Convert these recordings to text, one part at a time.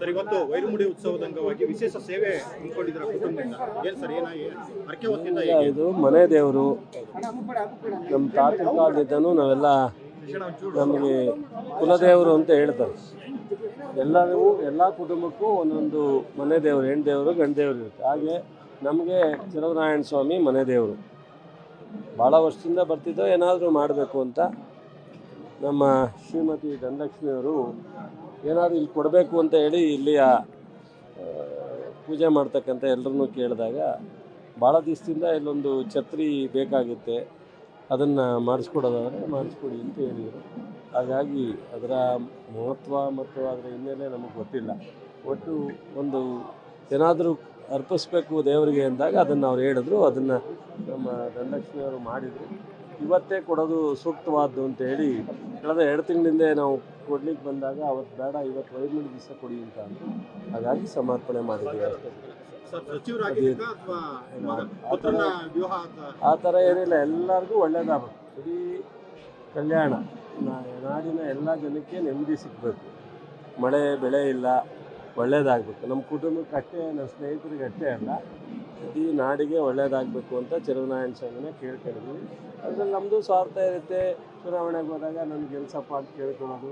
Sir, ಇವತ್ತು ವೈರಮುಡಿ ಉತ್ಸವದ ಅಂಗವಾಗಿ ವಿಶೇಷ ಸೇವೆ ಹಮ್ಮಿಕೊಂಡಿದ್ದೀರಾ ಕುಟುಂಬದಿಂದ. ಏನು ಸರ್, ಏನಾಗಿ ಅರ್ಕೆ ಹೊತ್ತಿಂದ ಇದು ಮನೆ ದೇವರು. ನಮ್ಮ ತಾತ ಕಾಲದಿಂದನೂ ನಾವೆಲ್ಲ ನಮಗೆ ಕುಲದೇವರು ಅಂತ ಹೇಳ್ತಾರೆ. ಎಲ್ಲರಿಗೂ ಎಲ್ಲ ಕುಟುಂಬಕ್ಕೂ ಒಂದೊಂದು ಮನೆ ದೇವರು, ಹೆಣ್ಣು ದೇವರು, ಗಂಡು ದೇವರು ಇರುತ್ತೆ. ಹಾಗೆ ನಮಗೆ ಚಲುವರಾಯಣ ಸ್ವಾಮಿ ಮನೆ ದೇವರು. ಭಾಳ ವರ್ಷದಿಂದ ಬರ್ತಿದ್ದೋ ಏನಾದರೂ ಮಾಡಬೇಕು ಅಂತ ನಮ್ಮ ಶ್ರೀಮತಿ ಧನಲಕ್ಷ್ಮಿಯವರು ಏನಾದರೂ ಇಲ್ಲಿ ಕೊಡಬೇಕು ಅಂತ ಹೇಳಿ ಇಲ್ಲಿಯ ಪೂಜೆ ಮಾಡ್ತಕ್ಕಂಥ ಎಲ್ಲರನ್ನೂ ಕೇಳಿದಾಗ ಭಾಳ ದಿವಸದಿಂದ ಇಲ್ಲೊಂದು ಛತ್ರಿ ಬೇಕಾಗುತ್ತೆ, ಅದನ್ನು ಮಾಡಿಸ್ಕೊಡೋದಾದರೆ ಮಾಡಿಸ್ಕೊಡಿ ಅಂತ ಹೇಳಿದರು. ಹಾಗಾಗಿ ಅದರ ಮಹತ್ವ ಮತ್ತು ಅದರ ಹಿನ್ನೆಲೆ ನಮಗೆ ಗೊತ್ತಿಲ್ಲ. ಒಟ್ಟು ಒಂದು ಏನಾದರೂ ಅರ್ಪಿಸ್ಬೇಕು ದೇವರಿಗೆ ಅಂದಾಗ ಅದನ್ನು ಅವ್ರು ಹೇಳಿದ್ರು. ಅದನ್ನು ನಮ್ಮ ಧನಲಕ್ಷ್ಮಿಯವರು ಮಾಡಿದರು. ಇವತ್ತೇ ಕೊಡೋದು ಸೂಕ್ತವಾದ್ದು ಅಂತ ಹೇಳಿ ಕಳೆದ 2 ತಿಂಗಳಿಂದ ನಾವು ಕೊಡ್ಲಿಕ್ಕೆ ಬಂದಾಗ ಅವತ್ತು ಬೇಡ, ಇವತ್ತು 5 ದಿವಸ ಕೊಡಿ ಅಂತ ಅಂದರು. ಹಾಗಾಗಿ ಸಮರ್ಪಣೆ ಮಾಡಿದ್ದೀವಿ ಅಷ್ಟೇ. ಆ ಥರ ಏನಿಲ್ಲ, ಎಲ್ಲರಿಗೂ ಒಳ್ಳೆಯದಾಗಬೇಕು. ಇಡೀ ಕಲ್ಯಾಣ ನಾಡಿನ ಎಲ್ಲ ಜನಕ್ಕೆ ನೆಮ್ಮದಿ ಸಿಗಬೇಕು, ಮಳೆ ಬೆಳೆ ಇಲ್ಲ, ಒಳ್ಳೆಯದಾಗಬೇಕು. ನಮ್ಮ ಕುಟುಂಬಕ್ಕೆ ಅಷ್ಟೇ, ನಮ್ಮ ಸ್ನೇಹಿತರಿಗೆ ಅಷ್ಟೇ ಅಲ್ಲ, ಇಡೀ ನಾಡಿಗೆ ಒಳ್ಳೆಯದಾಗಬೇಕು ಅಂತ ಚಲುವರಾಯಣ ಸ್ವಾಮಿನ ಕೇಳ್ಕೊಂಡಿದ್ವಿ. ಅದ್ರಲ್ಲಿ ನಮ್ಮದು ಸ್ವಾರ್ಥ ಇರುತ್ತೆ. ಚುನಾವಣೆಗೆ ಹೋದಾಗ ನನಗೆ ಗೆಲ್ಸಪ್ಪ ಅಂತ ಕೇಳ್ಕೊಳ್ಳೋದು,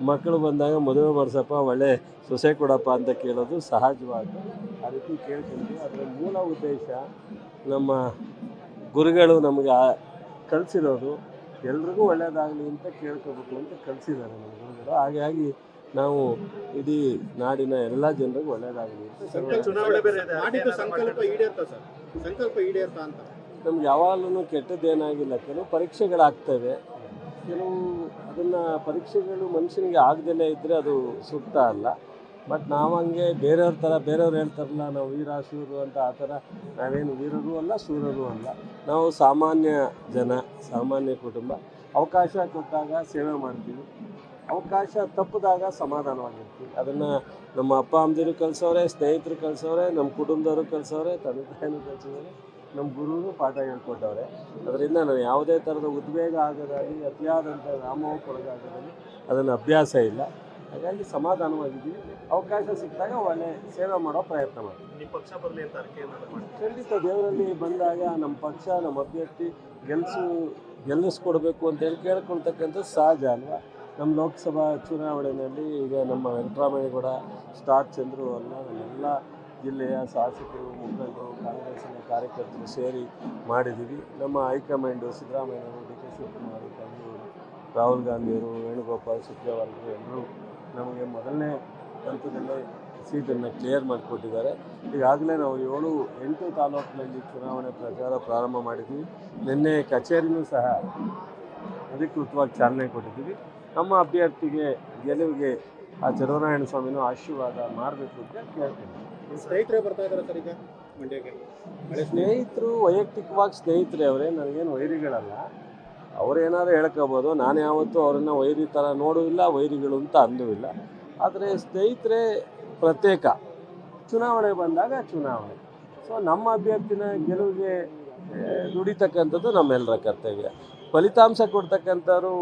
ಮಕ್ಕಳು ಬಂದಾಗ ಮದುವೆ ಮಾಡಿಸಪ್ಪ, ಒಳ್ಳೆ ಸೊಸೆ ಕೊಡಪ್ಪ ಅಂತ ಕೇಳೋದು ಸಹಜವಾಗಿ. ಆ ರೀತಿ ಕೇಳ್ಕೊಂಡ್ವಿ. ಅದರ ಮೂಲ ಉದ್ದೇಶ ನಮ್ಮ ಗುರುಗಳು ನಮಗೆ ಕಲಿಸಿರೋದು ಎಲ್ರಿಗೂ ಒಳ್ಳೆಯದಾಗಲಿ ಅಂತ ಕೇಳ್ಕೋಬೇಕು ಅಂತ ಕಲಿಸಿದ್ದಾರೆ ನಮ್ಮ ಗುರುಗಳು. ಹಾಗಾಗಿ ನಾವು ಇಡೀ ನಾಡಿನ ಎಲ್ಲ ಜನರಿಗೂ ಒಳ್ಳೆಯದಾಗಲಿ ಅಂತ. ನಮ್ಗೆ ಯಾವಾಗಲೂ ಕೆಟ್ಟದ್ದೇನಾಗಿಲ್ಲ. ಕೆಲವು ಪರೀಕ್ಷೆಗಳಾಗ್ತವೆ, ಕೆಲವು ಅದನ್ನು ಪರೀಕ್ಷೆಗಳು ಮನುಷ್ಯನಿಗೆ ಆಗದಲ್ಲೇ ಇದ್ದರೆ ಅದು ಸೂಕ್ತ ಅಲ್ಲ. ಬಟ್ ನಾವು ಹಂಗೆ ಬೇರೆಯವ್ರ ಥರ, ಬೇರೆಯವ್ರು ಹೇಳ್ತಾರಲ್ಲ ನಾವು ವೀರ ಶೂರು ಅಂತ, ಆ ಥರ ನಾವೇನು ವೀರರೂ ಅಲ್ಲ ಶೂರರೂ ಅಲ್ಲ. ನಾವು ಸಾಮಾನ್ಯ ಜನ, ಸಾಮಾನ್ಯ ಕುಟುಂಬ. ಅವಕಾಶ ಕೊಟ್ಟಾಗ ಸೇವೆ ಮಾಡ್ತೀವಿ, ಅವಕಾಶ ತಪ್ಪಿದಾಗ ಸಮಾಧಾನವಾಗಿರ್ತೀವಿ. ಅದನ್ನು ನಮ್ಮ ಅಪ್ಪ ಅಮ್ಮದಿರು ಕಲಿಸೋರೆ, ಸ್ನೇಹಿತರು ಕಲಿಸೋರೆ, ನಮ್ಮ ಕುಟುಂಬದವರು ಕಲಿಸೋರೆ, ತಂದೆ ತಾಯಿನೂ ಕಲಿಸಿದವರು, ನಮ್ಮ ಗುರುವು ಪಾಠ ಹೇಳ್ಕೊಟ್ಟವ್ರೆ. ಅದರಿಂದ ನಾನು ಯಾವುದೇ ಥರದ ಉದ್ವೇಗ ಆಗೋದಾಗಿ, ಅತಿಯಾದಂಥ ವ್ಯಾಮೋಹಕ್ಕೊಳಗಾಗೋದಾಗಿ ಅದನ್ನು ಅಭ್ಯಾಸ ಇಲ್ಲ. ಹಾಗಾಗಿ ಸಮಾಧಾನವಾಗಿದ್ದೀವಿ. ಅವಕಾಶ ಸಿಕ್ಕಿದಾಗ ಒಳ್ಳೆ ಸೇವೆ ಮಾಡೋ ಪ್ರಯತ್ನ ಮಾಡ್ತೀವಿ. ಖಂಡಿತ ದೇವರಲ್ಲಿ ಬಂದಾಗ ನಮ್ಮ ಪಕ್ಷ, ನಮ್ಮ ಅಭ್ಯರ್ಥಿ ಗೆಲ್ಲಿಸ್ಕೊಡ್ಬೇಕು ಅಂತೇಳಿ ಕೇಳ್ಕೊಳ್ತಕ್ಕಂಥದ್ದು ಸಹಜ ಅಲ್ವಾ. ನಮ್ಮ ಲೋಕಸಭಾ ಚುನಾವಣೆಯಲ್ಲಿ ಈಗ ನಮ್ಮ ವೆಂಕಟರಾಮಯ್ಯಗೌಡ, ಸ್ಟಾರ್ ಚಂದ್ರು ಅಲ್ಲ, ನಮ್ಮೆಲ್ಲ ಜಿಲ್ಲೆಯ ಶಾಸಕರು, ಮುಖಂಡರು, ಕಾಂಗ್ರೆಸ್ಸಿನ ಕಾರ್ಯಕರ್ತರು ಸೇರಿ ಮಾಡಿದ್ದೀವಿ. ನಮ್ಮ ಹೈಕಮಾಂಡು ಸಿದ್ದರಾಮಯ್ಯವರು, ಡಿ ಕೆ ಶಿವಕುಮಾರ್, ತಂಗೂರು, ರಾಹುಲ್ ಗಾಂಧಿಯವರು, ವೇಣುಗೋಪಾಲ್, ಸುರ್ಜೇವಾಲರು ಎಲ್ಲರೂ ನಮಗೆ ಮೊದಲನೇ ಹಂತದಲ್ಲೇ ಸೀಟನ್ನು ಕ್ಲಿಯರ್ ಮಾಡಿಕೊಟ್ಟಿದ್ದಾರೆ. ಈಗಾಗಲೇ ನಾವು 7-8 ತಾಲೂಕಿನಲ್ಲಿ ಚುನಾವಣೆ ಪ್ರಚಾರ ಪ್ರಾರಂಭ ಮಾಡಿದ್ದೀವಿ. ನಿನ್ನೆ ಕಚೇರಿನೂ ಸಹ ಅಧಿಕೃತವಾಗಿ ಚಾಲನೆ ಕೊಟ್ಟಿದ್ದೀವಿ. ನಮ್ಮ ಅಭ್ಯರ್ಥಿಗೆ ಗೆಲುವಿಗೆ ಆ ಚಲುವರಾಯಣ ಸ್ವಾಮಿನೂ ಆಶೀರ್ವಾದ ಮಾಡಬೇಕು ಅಂತ ಕೇಳ್ತೀನಿ. ಸ್ನೇಹಿತರೇ ಬರ್ತಾ ಇದ್ದಾರೆ ಸರ್ ಈಗ ಮಂಡ್ಯಕ್ಕೆ? ಸ್ನೇಹಿತರು ವೈಯಕ್ತಿಕವಾಗಿ ಸ್ನೇಹಿತರೇ ಅವರೇ, ನನಗೇನು ವೈರಿಗಳಲ್ಲ. ಅವರೇನಾದ್ರು ಹೇಳ್ಕೋಬೋದು, ನಾನು ಯಾವತ್ತೂ ಅವರನ್ನು ವೈರಿ ಥರ ನೋಡುವಿಲ್ಲ, ವೈರಿಗಳು ಅಂತ ಅಂದುವಿಲ್ಲ. ಆದರೆ ಸ್ನೇಹಿತರೇ ಪ್ರತ್ಯೇಕ. ಚುನಾವಣೆ ಬಂದಾಗ ಚುನಾವಣೆ. ಸೊ ನಮ್ಮ ಅಭ್ಯರ್ಥಿನ ಗೆಲುವಿಗೆ ದುಡಿತಕ್ಕಂಥದ್ದು ನಮ್ಮೆಲ್ಲರ ಕರ್ತವ್ಯ. ಫಲಿತಾಂಶ ಕೊಡ್ತಕ್ಕಂಥವ್ರು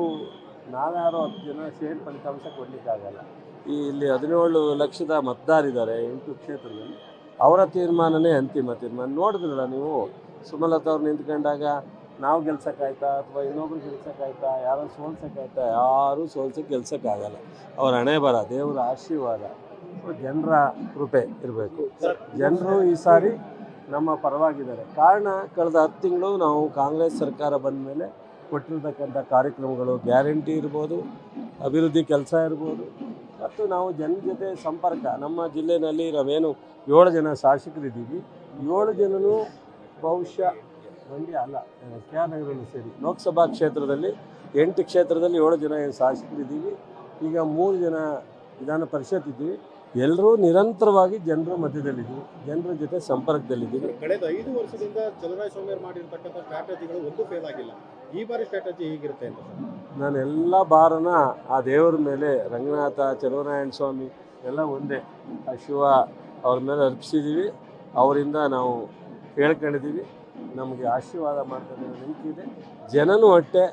ನಾವ್ಯಾರೋ 10 ಜನ ಸೇರಿ ಫಲಿತಾಂಶ ಕೊಡಲಿಕ್ಕಾಗಲ್ಲ. ಇಲ್ಲಿ 17 ಲಕ್ಷದ ಮತದಾರಿದ್ದಾರೆ 8 ಕ್ಷೇತ್ರದಲ್ಲಿ. ಅವರ ತೀರ್ಮಾನನೇ ಅಂತಿಮ ತೀರ್ಮಾನ. ನೋಡಿದ್ರಲ್ಲ ನೀವು, ಸುಮಲತಾ ಅವ್ರು ನಿಂತ್ಕೊಂಡಾಗ ನಾವು ಗೆಲ್ಸೋಕ್ಕಾಯ್ತಾ ಅಥವಾ ಇನ್ನೊಬ್ರು ಗೆಲ್ಸೋಕ್ಕಾಯ್ತಾ? ಯಾರೋ ಸೋಲ್ಸೋಕ್ಕಾಯ್ತಾ? ಯಾರೂ ಗೆಲ್ಸೋಕ್ಕಾಗಲ್ಲ. ಅವ್ರ ಹಣೆ ಬರ, ದೇವರ ಆಶೀರ್ವಾದ, ಜನರ ಕೃಪೆ ಇರಬೇಕು. ಜನರು ಈ ಸಾರಿ ನಮ್ಮ ಪರವಾಗಿದ್ದಾರೆ. ಕಾರಣ, ಕಳೆದ 10 ತಿಂಗಳು ನಾವು ಕಾಂಗ್ರೆಸ್ ಸರ್ಕಾರ ಬಂದ ಮೇಲೆ ಕೊಟ್ಟಿರ್ತಕ್ಕಂಥ ಕಾರ್ಯಕ್ರಮಗಳು, ಗ್ಯಾರಂಟಿ ಇರ್ಬೋದು, ಅಭಿವೃದ್ಧಿ ಕೆಲಸ ಇರ್ಬೋದು, ಮತ್ತು ನಾವು ಜನ ಜೊತೆ ಸಂಪರ್ಕ. ನಮ್ಮ ಜಿಲ್ಲೆಯಲ್ಲಿ ನಾವೇನು 7 ಜನ ಶಾಸಕರಿದ್ದೀವಿ. 7 ಜನನೂ ಬಹುಶಃ ಮಂಡ್ಯ ಅಲ್ಲ, ಕೆ ಆರ್ ನಗರಲ್ಲೂ ಸೇರಿ ಲೋಕಸಭಾ ಕ್ಷೇತ್ರದಲ್ಲಿ 8 ಕ್ಷೇತ್ರದಲ್ಲಿ 7 ಜನ ಶಾಸಕರಿದ್ದೀವಿ. ಈಗ 3 ಜನ ವಿಧಾನ ಪರಿಷತ್ ಇದ್ದೀವಿ. ಎಲ್ಲರೂ ನಿರಂತರವಾಗಿ ಜನರ ಮಧ್ಯದಲ್ಲಿದ್ದೀವಿ, ಜನರ ಜೊತೆ ಸಂಪರ್ಕದಲ್ಲಿದ್ದೀವಿ. ಕಳೆದ 5 ವರ್ಷದಿಂದ ಚಲುವರಾಯ ಸ್ವಾಮಿ ಮಾಡಿರ್ತಕ್ಕಂಥ ಸ್ಟ್ರಾಟಜಿಗಳು ಒಂದು ಫೇಲ್ ಆಗಿಲ್ಲ. ಈ ಬಾರಿ ಸ್ಟ್ರಾಟಜಿ ಹೇಗಿರುತ್ತೆ ಅಂತ ನಾನೆಲ್ಲ ಬಾರನ ಆ ದೇವರ ಮೇಲೆ, ರಂಗನಾಥ, ಚಲುವರಾಯಣ ಸ್ವಾಮಿ ಎಲ್ಲ ಒಂದೇ, ಆ ಶಿವ ಅವ್ರ ಮೇಲೆ ಅರ್ಪಿಸಿದ್ದೀವಿ. ಅವರಿಂದ ನಾವು ಕೇಳ್ಕೊಂಡಿದ್ದೀವಿ. ನಮಗೆ ಆಶೀರ್ವಾದ ಮಾಡ್ತಾರೆ ನಂಬಿಕೆ ಇದೆ. ಜನನೂ ಅಷ್ಟೇ.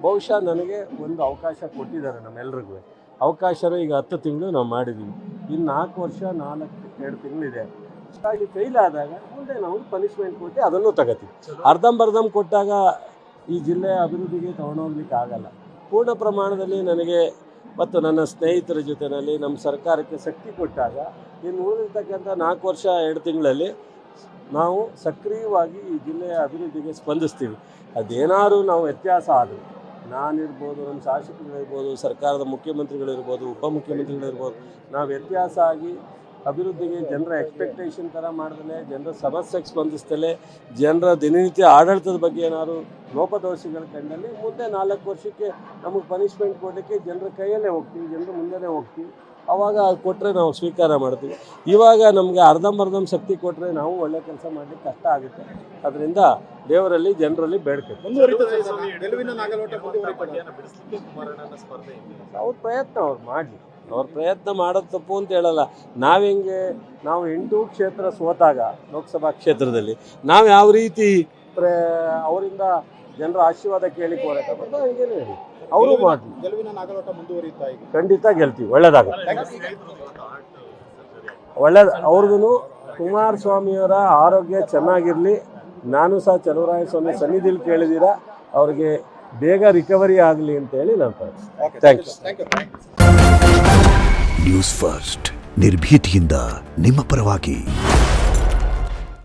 ಬಹುಶಃ ನನಗೆ ಒಂದು ಅವಕಾಶ ಕೊಟ್ಟಿದ್ದಾರೆ ನಮ್ಮೆಲ್ರಿಗೂ. ಅವಕಾಶನೂ ಈಗ 10 ತಿಂಗಳು ನಾವು ಮಾಡಿದ್ದೀವಿ. ಇನ್ನು 4 ವರ್ಷ 2 ತಿಂಗಳಿದೆ. ಅಷ್ಟಾಗಿ ಫೇಲ್ ಆದಾಗ ಮುಂದೆ ನಾವು ಪನಿಷ್ಮೆಂಟ್ ಕೊಟ್ಟು ಅದನ್ನು ತಗೋತೀವಿ. ಅರ್ಧಂಬರ್ಧಂ ಕೊಟ್ಟಾಗ ಈ ಜಿಲ್ಲೆಯ ಅಭಿವೃದ್ಧಿಗೆ ತೊಗೊಂಡೋಗ್ಲಿಕ್ಕೆ ಆಗಲ್ಲ. ಪೂರ್ಣ ಪ್ರಮಾಣದಲ್ಲಿ ನನಗೆ ಮತ್ತು ನನ್ನ ಸ್ನೇಹಿತರ ಜೊತೆಯಲ್ಲಿ ನಮ್ಮ ಸರ್ಕಾರಕ್ಕೆ ಶಕ್ತಿ ಕೊಟ್ಟಾಗ ಇನ್ನು ಉಳಿದಿರ್ತಕ್ಕಂಥ 4 ವರ್ಷ 2 ತಿಂಗಳಲ್ಲಿ ನಾವು ಸಕ್ರಿಯವಾಗಿ ಈ ಜಿಲ್ಲೆಯ ಅಭಿವೃದ್ಧಿಗೆ ಸ್ಪಂದಿಸ್ತೀವಿ. ಅದೇನಾದ್ರು ನಾವು ವ್ಯತ್ಯಾಸ ಆದರೂ ನಾನಿರ್ಬೋದು, ನಮ್ಮ ಶಾಸಕರಿರ್ಬೋದು, ಸರ್ಕಾರದ ಮುಖ್ಯಮಂತ್ರಿಗಳಿರ್ಬೋದು, ಉಪಮುಖ್ಯಮಂತ್ರಿಗಳಿರ್ಬೋದು, ನಾವು ವ್ಯತ್ಯಾಸ ಆಗಿ ಅಭಿವೃದ್ಧಿಗೆ ಜನರ ಎಕ್ಸ್ಪೆಕ್ಟೇಷನ್ ಥರ ಮಾಡ್ದಲೇ, ಜನರ ಸಮಸ್ಯೆಗೆ ಸ್ಪಂದಿಸ್ತಲೇ, ಜನರ ದಿನನಿತ್ಯ ಆಡಳಿತದ ಬಗ್ಗೆ ಏನಾದ್ರು ಲೋಪದೋಷಗಳು ಕಂಡಲ್ಲಿ ಮುಂದೆ 4 ವರ್ಷಕ್ಕೆ ನಮಗೆ ಪನಿಷ್ಮೆಂಟ್ ಕೊಡಲಿಕ್ಕೆ ಜನರ ಕೈಯಲ್ಲೇ ಹೋಗ್ತೀವಿ, ಜನರ ಮುಂದೆನೇ ಹೋಗ್ತೀವಿ. ಆವಾಗ ಅದು ಕೊಟ್ಟರೆ ನಾವು ಸ್ವೀಕಾರ ಮಾಡ್ತೀವಿ. ಇವಾಗ ನಮಗೆ ಅರ್ಧಂಬರ್ಧಂ ಶಕ್ತಿ ಕೊಟ್ಟರೆ ನಾವು ಒಳ್ಳೆ ಕೆಲಸ ಮಾಡಲಿಕ್ಕೆ ಕಷ್ಟ ಆಗುತ್ತೆ. ಅದರಿಂದ ದೇವರಲ್ಲಿ ಜನರಲ್ಲಿ ಬೇಡ್ತೀವಿ. ಗೆಲುವಿನ ನಾಗಲೋಟ ಅವ್ರ ಪ್ರಯತ್ನ ಅವ್ರು ಮಾಡಲಿ, ಅವ್ರ ಪ್ರಯತ್ನ ಮಾಡೋದು ತಪ್ಪು ಅಂತ ಹೇಳಲ್ಲ. ನಾವು 8 ಕ್ಷೇತ್ರ ಸೋತಾಗ ಲೋಕಸಭಾ ಕ್ಷೇತ್ರದಲ್ಲಿ ನಾವು ಯಾವ ರೀತಿ ಅವರಿಂದ ಜನರ ಆಶೀರ್ವಾದ ಕೇಳಿ ಹೋರಾಟ ಮಾಡೋದು ಹೀಗೇನೆ ಹೇಳಿ ಅವರು ಮಾಡಲಿ. ಗೆಲುವಿನ ನಾಗಲೋಟ ಮುಂದುವರಿಯುತ್ತಾ ಈಗ ಖಂಡಿತ ಗೆಲ್ತೀವಿ. ಒಳ್ಳೇದು ಅವ್ರಿಗೂ ಕುಮಾರಸ್ವಾಮಿಯವರ ಆರೋಗ್ಯ ಚೆನ್ನಾಗಿರಲಿ. ನಾನು ಸಹ ಚಲುವರಾಯಸ್ವಾಮಿ ಸನ್ನಿಧಿಲಿ ಕೇಳಿದ್ದೀರಾ, ಅವ್ರಿಗೆ ಬೇಗ ರಿಕವರಿ ಆಗಲಿ ಅಂತೇಳಿ ನಾನು ಥ್ಯಾಂಕ್ಸ್. ನ್ಯೂಸ್ ಫಸ್ಟ್ ನಿರ್ಭೀತಿಯಿಂದ ನಿಮ್ಮ ಪರವಾಗಿ.